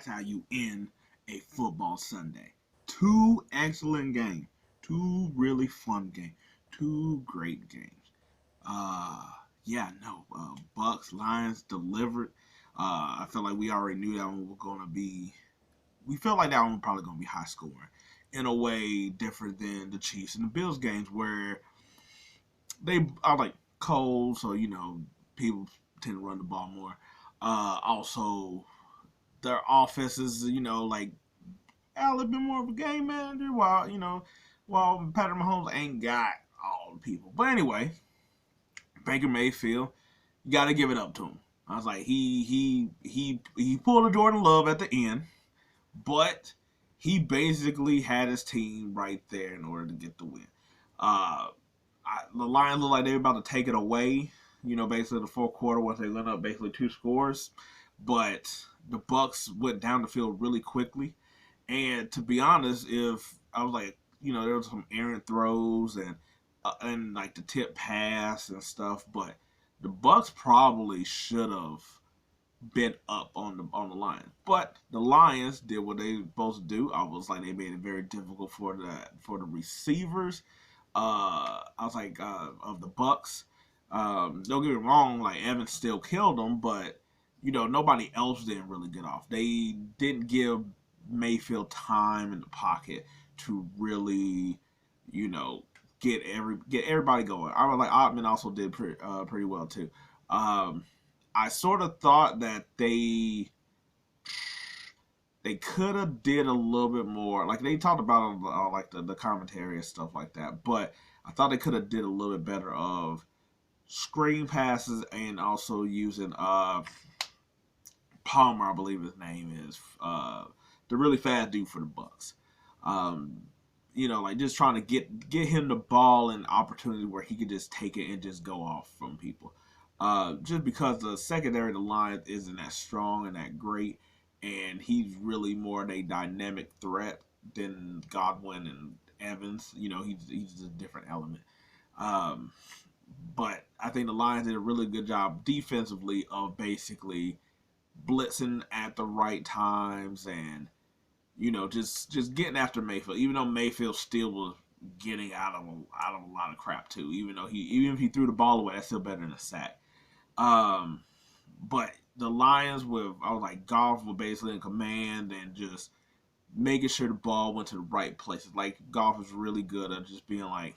that's how you end a football Sunday. Two excellent games, two really fun games, two great games. Uh, yeah, no, Bucks Lions delivered. I feel like we already knew that one was gonna be. We felt like that one was probably gonna be high scoring, in a way different than the Chiefs and the Bills games where they are like cold, so people tend to run the ball more. Also, their offenses, like a little bit more of a game manager, while Patrick Mahomes ain't got all the people. But anyway, Baker Mayfield, you got to give it up to him. I was like, he pulled a Jordan Love at the end, but he basically had his team right there in order to get the win. The Lions looked like they were about to take it away. Basically the fourth quarter once they went up basically two scores, but the Bucks went down the field really quickly. And to be honest, if I was like, there was some errant throws and like the tip pass and stuff, but the Bucks probably should have been up on the Lions. But the Lions did what they supposed to do. I was like, they made it very difficult for the receivers. I was like, of the Bucks. Don't get me wrong, like Evans still killed them, but nobody else didn't really get off. They didn't give Mayfield time in the pocket to really, you know, get everybody going. I was like Ottman also did pretty well too. Um, I sort of thought that they could have did a little bit more. Like they talked about like the commentary and stuff like that, but I thought they could have did a little bit better of screen passes and also using Palmer, I believe his name is, the really fast dude for the Bucks. Um, like just trying to get him the ball and opportunity where he could just take it and just go off from people. Just because the secondary of the line isn't that strong and that great, and he's really more of a dynamic threat than Godwin and Evans. He's a different element. Um, but I think the Lions did a really good job defensively of basically blitzing at the right times and just getting after Mayfield. Even though Mayfield still was getting out of a lot of crap too. Even if he threw the ball away, that's still better than a sack. Um, but the Lions with I was like Goff was basically in command and just making sure the ball went to the right places. Like Goff is really good at just being like,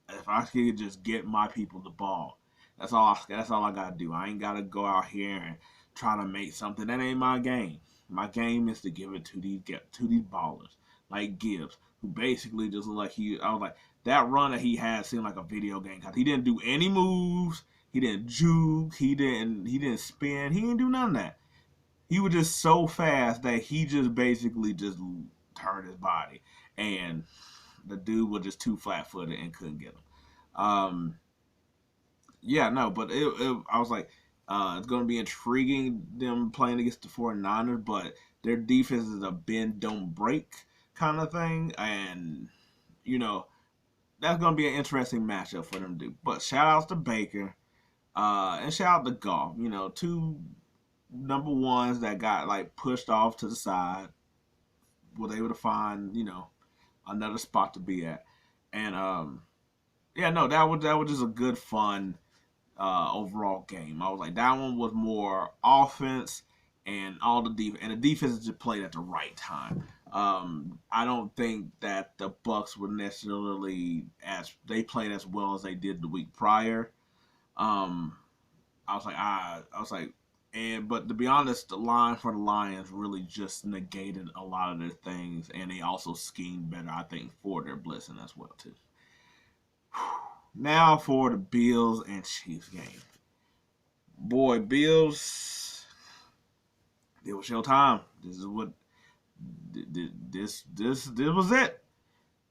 if I could just get my people the ball, that's all I gotta do. I ain't gotta go out here and try to make something. That ain't my game. My game is to give it to these ballers like Gibbs, who basically just looked like I was like that run that he had seemed like a video game. Cause he didn't do any moves. He didn't juke. He didn't spin. He didn't do none of that. He was just so fast that he just basically just turned his body, and the dude was just too flat footed and couldn't get him. Um, yeah, no, but I was like, it's going to be intriguing them playing against the 49ers, but their defense is a bend, don't break kind of thing. And, you know, that's going to be an interesting matchup for them to do. But shout outs to Baker and shout out to Goff. Two number ones that got like pushed off to the side, was able to find, another spot to be at. And, yeah, no, that was just a good, fun overall game. I was like, that one was more offense and all the defense, and the defense just played at the right time. I don't think that the Bucks were necessarily as they played as well as they did the week prior. Um, I was like, and but to be honest, the line for the Lions really just negated a lot of their things, and they also schemed better, I think, for their blitzing as well too. Now for the Bills and Chiefs game. Boy, Bills, it was your time. This is what this was it.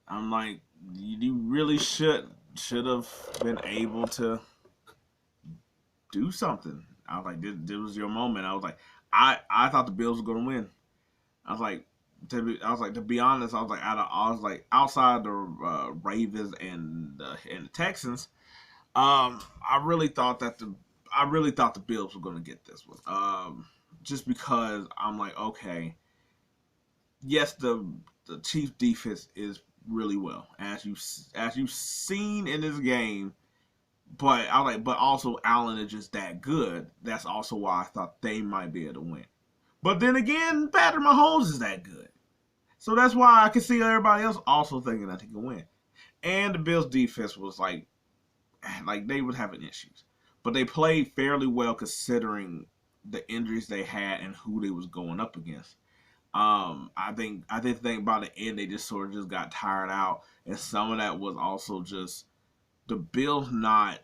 I'm like, you really should have been able to do something. I was like, this was your moment. I was like, I thought the Bills were gonna win. I was like, to be honest, I was like outside the Ravens and the Texans. I really thought the Bills were going to get this one. just because I'm like, okay, yes, the Chiefs defense is really well as you've seen in this game. But I like, but also Allen is just that good. That's also why I thought they might be able to win. But then again, Patrick Mahomes is that good. So that's why I can see everybody else also thinking that they can win. And the Bills defense was like they was having issues. But they played fairly well considering the injuries they had and who they was going up against. I did think by the end they just sort of just got tired out, and some of that was also just the Bills not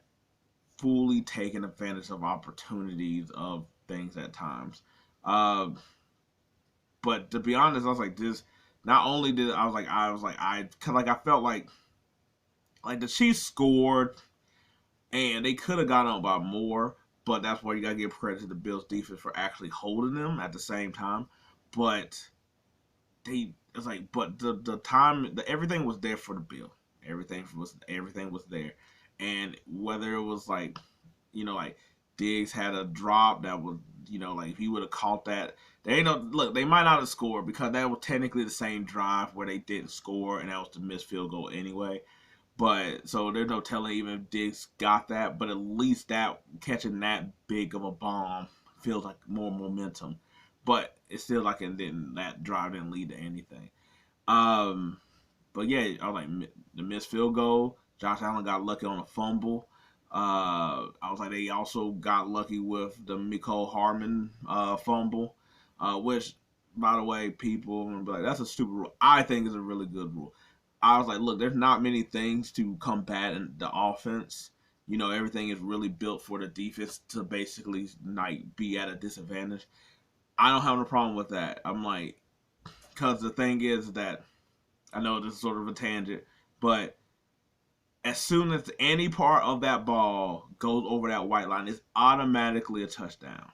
fully taking advantage of opportunities of things at times. Um, but to be honest, I was like this. Not only did cause like I felt like the Chiefs scored and they could have gotten up by more, but that's where you gotta give credit to the Bills defense for actually holding them at the same time. But it's like but the time everything was there for the Bill. Everything was there, and whether it was like like Diggs had a drop that was like if he would have caught that, they ain't no look. They might not have scored because that was technically the same drive where they didn't score, and that was the missed field goal anyway. But so there's no telling even if Diggs got that, but at least that catching that big of a bomb feels like more momentum. But it's still like and then that drive didn't lead to anything. Um, but yeah, I was like the missed field goal. Josh Allen got lucky on a fumble. I was like they also got lucky with the Mecole Hardman fumble, which by the way, people will be like that's a stupid rule. I think is a really good rule. I was like, look, there's not many things to combat in the offense. Everything is really built for the defense to basically like be at a disadvantage. I don't have no problem with that. I'm like, because the thing is that I know this is sort of a tangent, but as soon as any part of that ball goes over that white line, it's automatically a touchdown.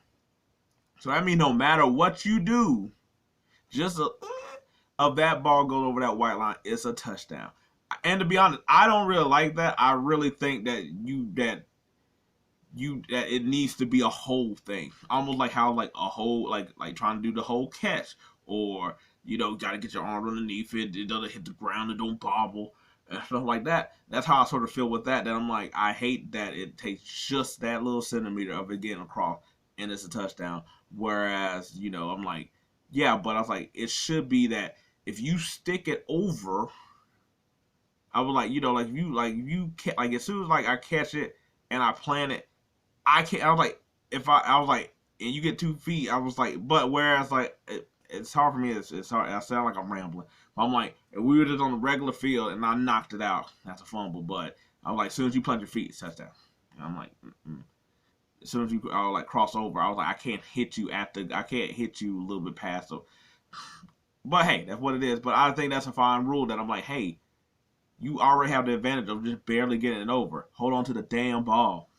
So I mean, no matter what you do, just of that ball goes over that white line, it's a touchdown. And to be honest, I don't really like that. I really think that that it needs to be a whole thing, almost like how like a whole like trying to do the whole catch, or got to get your arm underneath it. It doesn't hit the ground. It don't bobble and stuff like that. That's how I sort of feel with that. That I'm like, I hate that it takes just that little centimeter of it getting across and it's a touchdown. Whereas I'm like, yeah, but I was like, it should be that if you stick it over, I was like, if you like as soon as like I catch it and I plant it, I can't. I was like, if I was like, and you get 2 feet, I was like, but whereas like it's hard for me. It's hard. I sound like I'm rambling. But I'm like, if we were just on the regular field and I knocked it out, that's a fumble. But I was like, as soon as you plant your feet, it's touchdown. And I'm like, mm-mm. As soon as I was like cross over, I was like, I can't hit you I can't hit you a little bit past. So, but hey, that's what it is. But I think that's a fine rule that I'm like, hey, you already have the advantage of just barely getting it over. Hold on to the damn ball.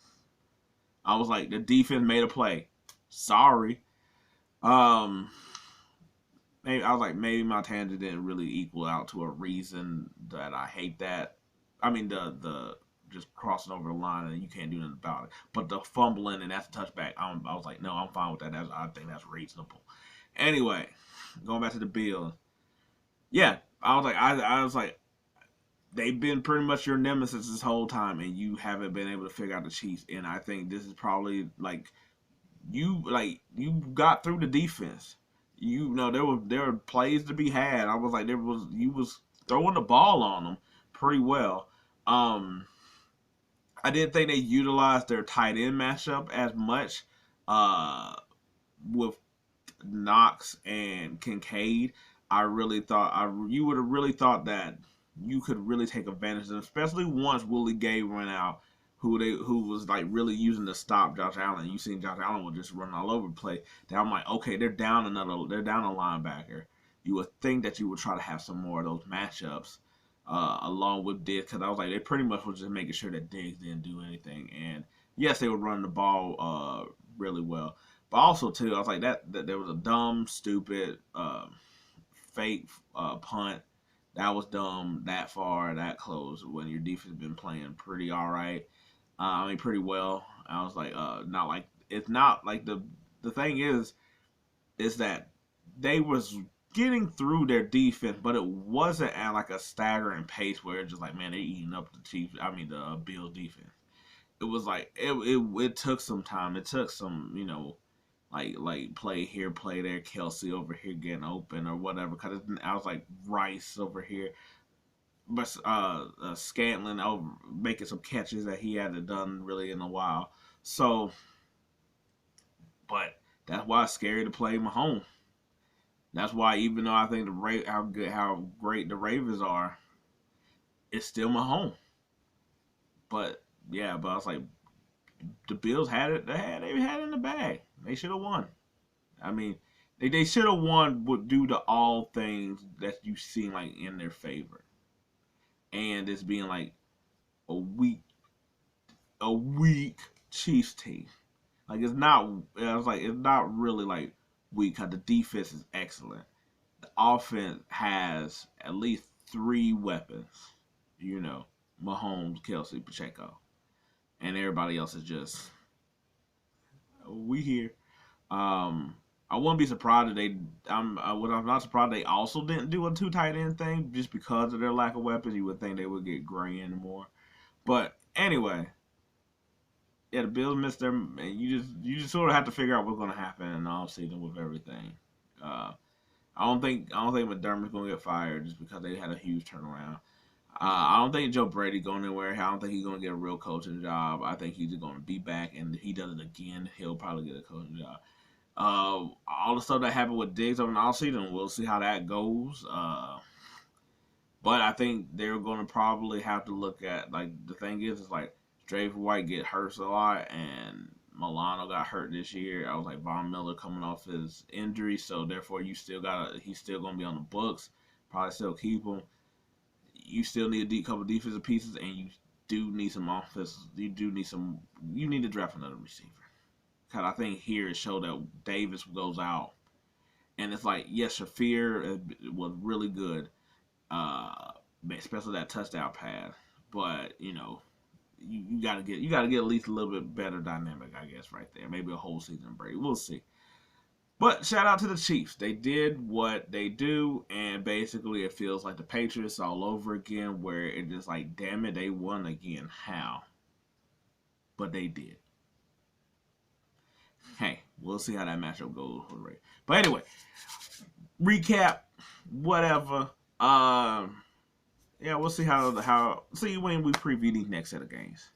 I was like, the defense made a play. Sorry. Um, maybe I was like, maybe my tangent didn't really equal out to a reason that I hate that. I mean, the just crossing over the line and you can't do nothing about it. But the fumbling and that's a touchback. I was like, no, I'm fine with that. I think that's reasonable. Anyway, going back to the Bills. Yeah, I was like, they've been pretty much your nemesis this whole time, and you haven't been able to figure out the Chiefs. And I think this is probably you got through the defense. There were plays to be had. I was like you was throwing the ball on them pretty well. Um, I didn't think they utilized their tight end matchup as much with Knox and Kincaid. I really thought you would have really thought that you could really take advantage of them, especially once Willie Gay went out, who was like really using to stop Josh Allen. You seen Josh Allen was just running all over the place. Then I'm like, okay, they're down a linebacker. You would think that you would try to have some more of those matchups along with Diggs, because I was like, they pretty much was just making sure that Diggs didn't do anything. And yes, they were running the ball really well. But also too, I was like that there was a dumb, stupid, fake punt. That was dumb. That far, that close. When your defense been playing pretty all right. I mean, pretty well. I was like, not like it's not like the thing is, is that they was getting through their defense, but it wasn't at like a staggering pace where it's just like, man, they're eating up the Chiefs. I mean, the Bill defense. It was like it took some time. It took some, like play here, play there, Kelsey over here getting open or whatever. Because I was like Rice over here, but Scantlin over making some catches that he hadn't done really in a while. So, but that's why it's scary to play Mahomes. That's why even though I think how great the Ravens are, it's still Mahomes. But yeah, but I was like, the Bills had it. They had it in the bag. They should have won. I mean, they should have won due to all things that you seen like in their favor, and it's being like a weak a weak Chiefs team. Like it's not. I was like, it's not really like weak because the defense is excellent. The offense has at least three weapons. Mahomes, Kelsey, Pacheco, and everybody else is just we here. Um, I wouldn't be surprised if they. I'm not surprised they also didn't do a two tight end thing just because of their lack of weapons. You would think they would get Gray in more, but anyway, yeah, the Bills missed their. And you just sort of have to figure out what's going to happen in the offseason with everything. Uh, I don't think McDermott's going to get fired just because they had a huge turnaround. I don't think Joe Brady going anywhere. I don't think he's going to get a real coaching job. I think he's going to be back, and if he does it again, he'll probably get a coaching job. All the stuff that happened with Diggs over the offseason, we'll see how that goes. But I think they're going to probably have to look at, like, the thing is like Drake White get hurt a lot, and Milano got hurt this year. I was like Von Miller coming off his injury, so therefore he's still going to be on the books. Probably still keep him. You still need a couple defensive pieces, and you do need some offense. You do need some. You need to draft another receiver. Because I think here it showed that Davis goes out, and it's like, yes, Shafir was really good, especially that touchdown pass. But you gotta get at least a little bit better dynamic, I guess, right there. Maybe a whole season break. We'll see. But shout out to the Chiefs. They did what they do, and basically it feels like the Patriots all over again, where it just like, damn it, they won again. How? But they did. Hey, we'll see how that matchup goes. But anyway, recap, whatever. Yeah, we'll see see when we preview these next set of games.